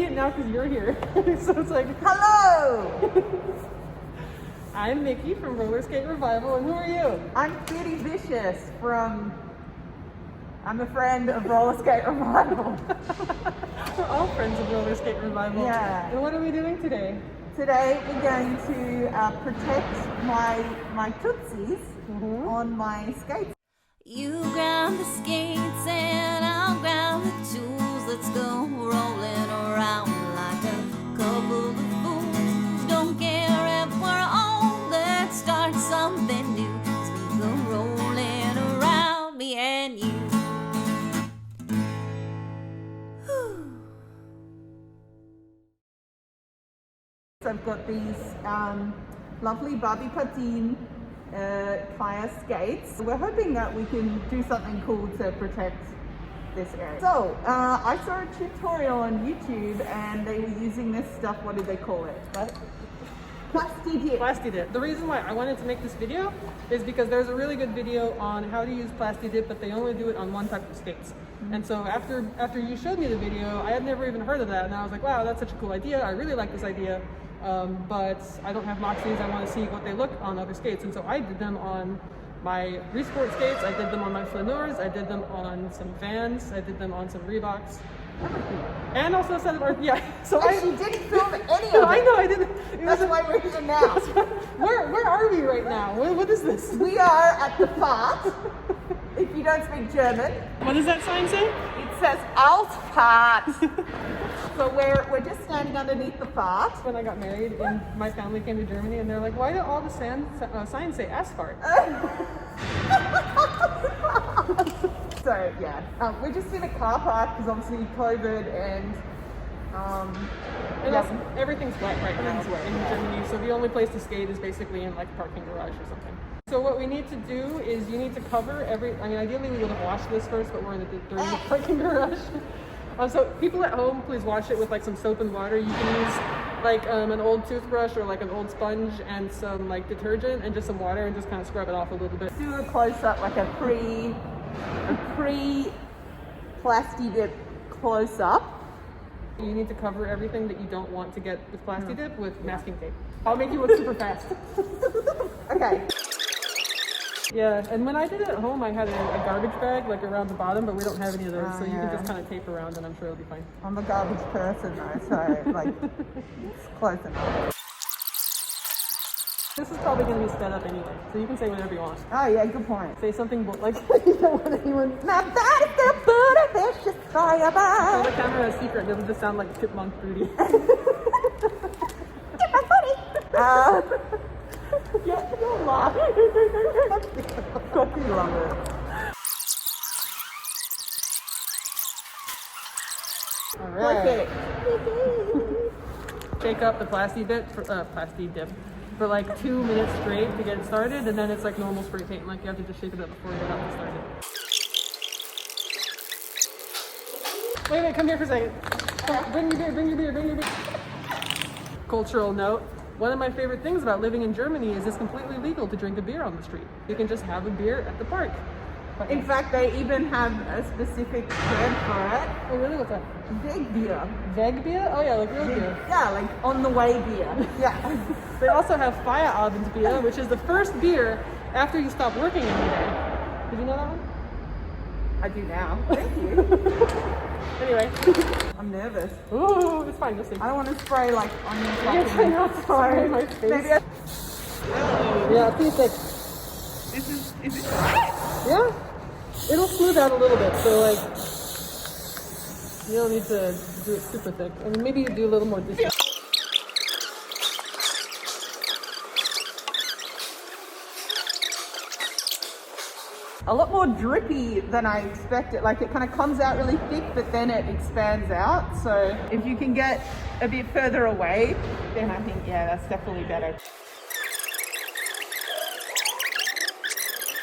immediate now because you're here. So it's like, hello! I'm Mickey from Roller Skate Revival, and who are you? I'm Bootievicious from... I'm a friend of Roller Skate Revival. We're all friends of Roller Skate Revival. Yeah. And what are we doing today? Today we're going to protect my tootsies on my skates. You grab the skates and I'll grab the tools. Let's go rolling around like a couple of fools. Don't care if we're old, let's start something new. As we go rolling around, me and you. I've got these lovely Barbie Patin Chaya skates. We're hoping that we can do something cool to protect this area. So I saw a tutorial on YouTube and they were using this stuff. What did they call it? Plasti Dip. Plasti Dip. The reason why I wanted to make this video is because there's a really good video on how to use Plasti Dip, but they only do it on one type of skates. And so after you showed me the video, I had never even heard of that, and I was like, wow, that's such a cool idea. I really like this idea. But I don't have Moxis. I want to see what they look on other skates, and so I did them on my Risport skates. I did them on my Flaneurz. I did them on some Vans. I did them on some Reeboks, and also some yeah. So she didn't film any of it. No, I know I didn't. That's why we're here now. Where are we right now? What is this? We are at the part. If you don't speak German, What does that sign say? it says Altfahrt. So we're just standing underneath the fart. When I got married and my family came to Germany, and they're like, why do all the signs say asphalt? So yeah, we're just in a car park because obviously COVID and And everything's wet right now in Germany, so the only place to skate is basically in like a parking garage or something. So what we need to do is you need to cover ideally we would have washed this first, but we're during the parking garage. So people at home, please wash it with like some soap and water. You can use like an old toothbrush or like an old sponge and some like detergent and just some water and just kind of scrub it off a little bit. Do a close up, like a pre Plasti Dip close up. You need to cover everything that you don't want to get with Plasti Dip with masking tape. I'll make you look super fast. Okay. Yeah, and when I did it at home, I had a garbage bag like around the bottom, but we don't have any of those, so you can just kind of tape around and I'm sure it'll be fine. I'm a garbage person though, so like, it's close enough. This is probably going to be sped up anyway, so you can say whatever you want. Oh yeah, good point. Say something like you don't want anyone... Now that is the Bootievicious Chaya So Barbie. the camera is secret, it'll just sound like Chipmunk Booty. Get my booty! Yeah, don't laugh. Fucking love it. Alright. Perfect. Shake up the Plasti Dip for like 2 minutes straight to get it started, and then it's like normal spray paint. Like you have to just shake it up before you get out started. Wait, come here for a second. Bring your beer. Cultural note. One of my favorite things about living in Germany is it's completely legal to drink a beer on the street. You can just have a beer at the park. In fact, they even have a specific term for it. Oh really? What's that? Big beer. Veg beer? Oh yeah, like real beer. Yeah, like on the way beer. Yeah. They also have Feierabend beer, which is the first beer after you stop working every day. Did you know that one? I do now. Thank you. Anyway. I'm nervous. Ooh, it's fine. You'll see. I don't want to spray like on your Yes, I know. It's spray my face. Maybe Yeah, please like. is it? Yeah. It'll smooth out a little bit, so like. You don't need to do it super thick. I mean, maybe you do a little more distance. A lot more drippy than I expected. Like it kind of comes out really thick, but then it expands out. So if you can get a bit further away, then I think, yeah, that's definitely better.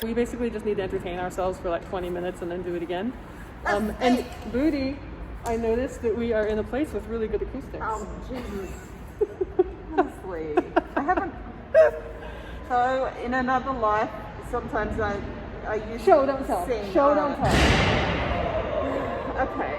We basically just need to entertain ourselves for like 20 minutes and then do it again. And Booty, I noticed that we are in a place with really good acoustics. Oh, Jesus. Honestly, I haven't. So in another life, sometimes I used Show, to don't tell. sing. Show, don't tell. Okay.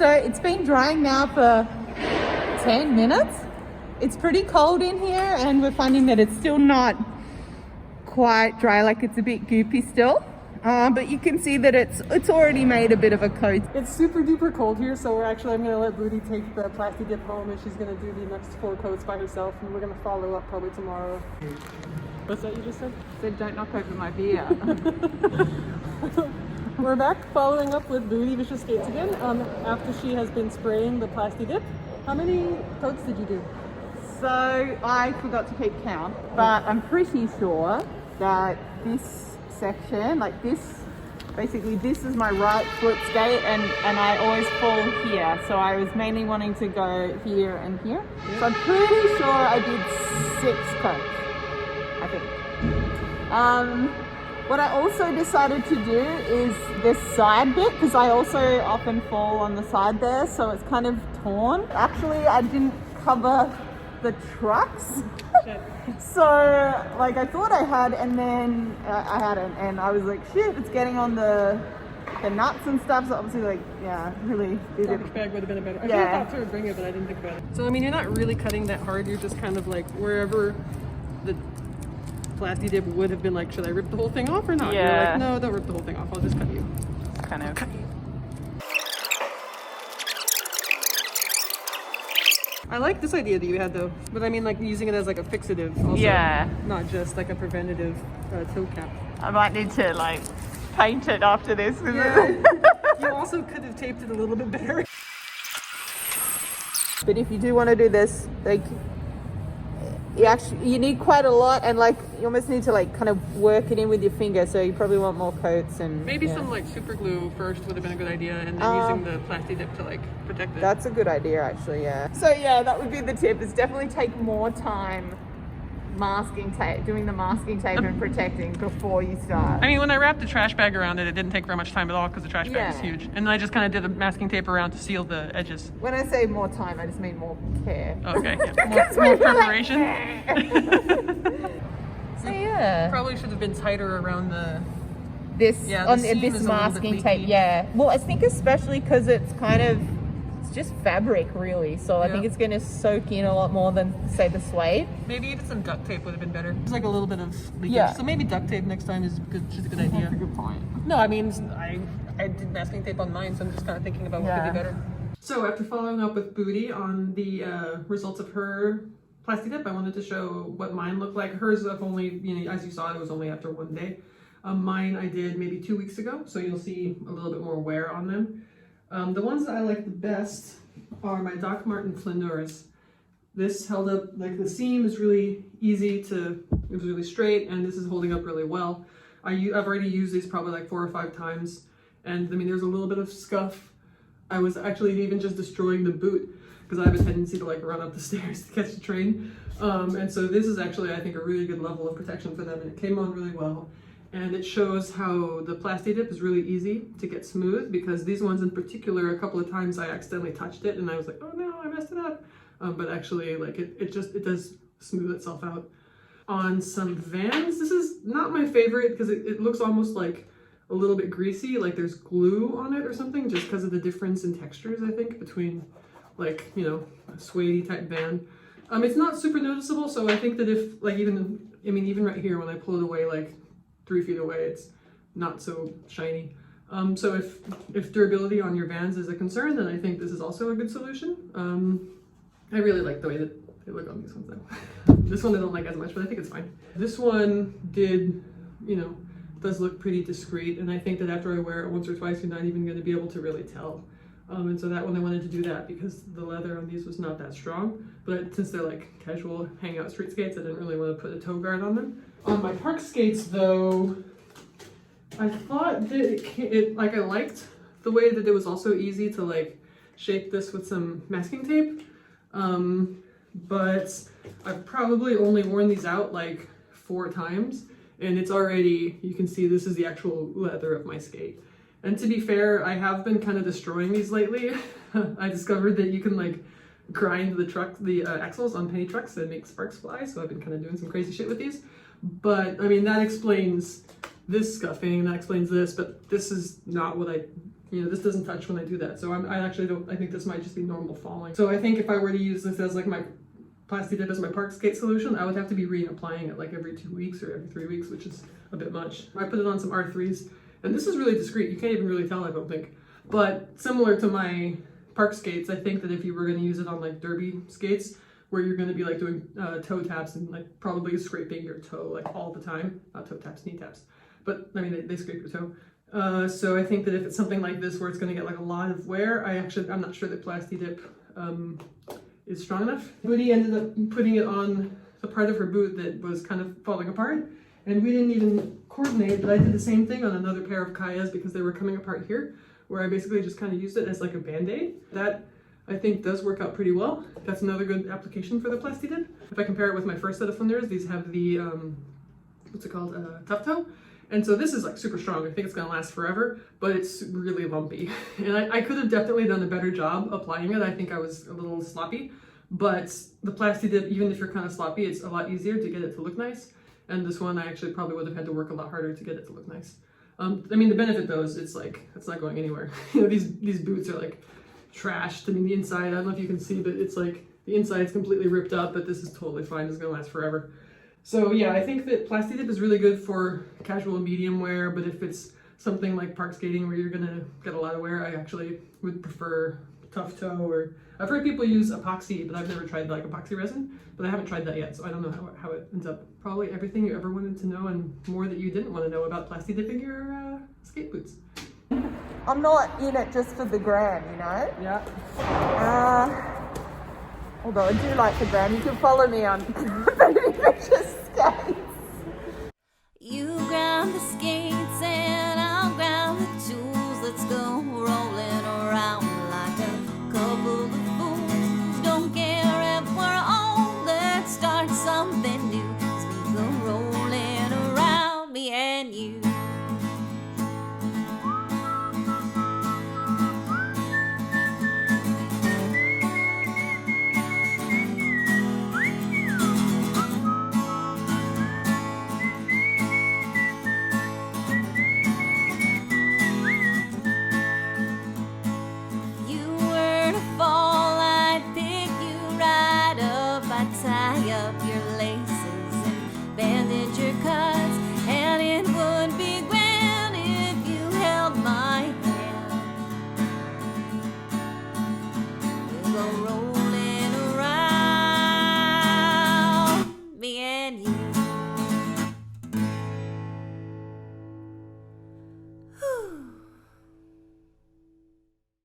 So it's been drying now for 10 minutes. It's pretty cold in here and we're finding that it's still not quite dry, like it's a bit goopy still. But you can see that it's already made a bit of a coat. It's super duper cold here, so I'm gonna let Booty take the Plasti Dip home and she's gonna do the next 4 coats by herself and we're gonna follow up probably tomorrow. What's that you just said? So don't knock over my beer. We're back following up with Bootievicious skates again after she has been spraying the Plasti Dip. How many coats did you do? So I forgot to keep count, but I'm pretty sure that this section, like this, basically this is my right foot skate and I always fall here. So I was mainly wanting to go here and here. Yeah. So I'm pretty sure I did 6 coats, I think. What I also decided to do is this side bit, because I also often fall on the side there, so it's kind of torn. Actually, I didn't cover the trucks. So like I thought I had, and then I hadn't, and I was like, shit, it's getting on the nuts and stuff. So obviously, like, yeah, really Garbage bag would have been a better. I yeah. thought to bring it, but I didn't think about it. So I mean, you're not really cutting that hard. You're just kind of like wherever the Plasti Dip would have been like, should I rip the whole thing off or not? Yeah. You're like, no, don't rip the whole thing off. I'll just cut you. Kind of. Cut you. I like this idea that you had though, but I mean like using it as like a fixative also, Yeah. not just like a preventative toe cap. I might need to like paint it after this. Yeah. You also could have taped it a little bit better. But if you do want to do this, like, you need quite a lot, and like you almost need to like kind of work it in with your finger, so you probably want more coats and maybe yeah. some like super glue first would have been a good idea, and then using the Plasti Dip to like protect it. That's a good idea actually, yeah. So yeah, that would be the tip, is definitely take more time masking tape, doing the masking tape and protecting before you start. I mean, when I wrapped the trash bag around it, it didn't take very much time at all because the trash bag is huge. And then I just kind of did the masking tape around to seal the edges. When I say more time, I just mean more care. Okay, yeah. more preparation. So yeah. Probably should have been tighter around this seam is a masking little bit tape, leaky. yeah. Well, I think especially because it's kind of, it's just fabric really, so I think it's going to soak in a lot more than say the suede. Maybe even some duct tape would have been better. It's like a little bit of leakage. Yeah. So maybe duct tape next time is good. Just a good idea. That's a good point. No, I mean, I did masking tape on mine, so I'm just kind of thinking about what could be better. So after following up with Booty on the results of her Plasti Dip, I wanted to show what mine looked like. Hers, I've only, as you saw, it was only after 1 day. Mine I did maybe 2 weeks ago, so you'll see a little bit more wear on them. The ones that I like the best are my Marten Flaneurz. This held up, like the seam is really easy to, it was really straight, and this is holding up really well. I've already used these probably like 4 or 5 times, and I mean there's a little bit of scuff. I was actually even just destroying the boot because I have a tendency to like run up the stairs to catch the train. And so this is actually, I think, a really good level of protection for them, and it came on really well. And it shows how the Plasti Dip is really easy to get smooth, because these ones in particular, a couple of times I accidentally touched it and I was like, oh no, I messed it up. But actually, like it does smooth itself out. On some Vans, this is not my favorite because it looks almost like a little bit greasy, like there's glue on it or something, just because of the difference in textures, I think, between like, a suede type Van. It's not super noticeable, so I think that if like even right here when I pull it away like 3 feet away, it's not so shiny. So if durability on your Vans is a concern, then I think this is also a good solution. I really like the way that they look on these ones though. This one I don't like as much, but I think it's fine. This one does look pretty discreet, and I think that after I wear it once or twice, you're not even going to be able to really tell. And so that one I wanted to do that because the leather on these was not that strong, but since they're like casual hangout street skates, I didn't really want to put a toe guard on them. On my park skates though, I thought that I liked the way that it was also easy to like shape this with some masking tape. But I've probably only worn these out like 4 times, and it's already, you can see this is the actual leather of my skate. And to be fair, I have been kind of destroying these lately. I discovered that you can like grind the axles on penny trucks and make sparks fly, so I've been kind of doing some crazy shit with these. But I mean, that explains this scuffing, and that explains this, but this is not what I you know, this doesn't touch when I do that. So I actually don't, I think this might just be normal falling. So I think if I were to use this as like my Plasti Dip as my park skate solution, I would have to be reapplying it like every 2 weeks or every 3 weeks, which is a bit much. I put it on some R3s, and this is really discreet. You can't even really tell, I don't think. But similar to my park skates, I think that if you were going to use it on like derby skates, where you're going to be like doing toe taps and like probably scraping your toe like all the time, not toe taps, knee taps, but I mean they scrape your toe. So I think that if it's something like this where it's going to get like a lot of wear, I'm not sure that Plasti Dip is strong enough. Bootie ended up putting it on the part of her boot that was kind of falling apart, and we didn't even coordinate, but I did the same thing on another pair of Chaya's because they were coming apart here, where I basically just kind of used it as like a band-aid. That I think does work out pretty well. That's another good application for the Plasti Dip. If I compare it with my first set of Flaneurz, these have the, what's it called, Tuff Toe. And so this is like super strong. I think it's gonna last forever, but it's really lumpy. And I could have definitely done a better job applying it. I think I was a little sloppy, but the Plasti Dip, even if you're kind of sloppy, it's a lot easier to get it to look nice. And this one, I actually probably would have had to work a lot harder to get it to look nice. I mean, the benefit though is it's like, it's not going anywhere. You know, these boots are like trashed. I mean, the inside, I don't know if you can see, but it's like, the inside's completely ripped up, but this is totally fine. It's gonna last forever. So yeah, I think that Plasti Dip is really good for casual and medium wear, but if it's something like park skating where you're gonna get a lot of wear, I actually would prefer Tuff Toe, or I've heard people use epoxy, but I've never tried like epoxy resin, but I haven't tried that yet, so I don't know how it ends up. Probably everything you ever wanted to know and more that you didn't want to know about Plasti Dipping your skate boots. I'm not in it just for the gram, you know? Yeah. Although I do like the gram. You can follow me on Bootievicious skates. You ground the skates and I'll ground the tools. Let's go rolling around like a couple of fools. Don't care if we're old, let's start something new. 'Cause we go rolling around, me and you. Tie up your laces and bandage your cuts, and it would be grand if you held my hand. We'll go roll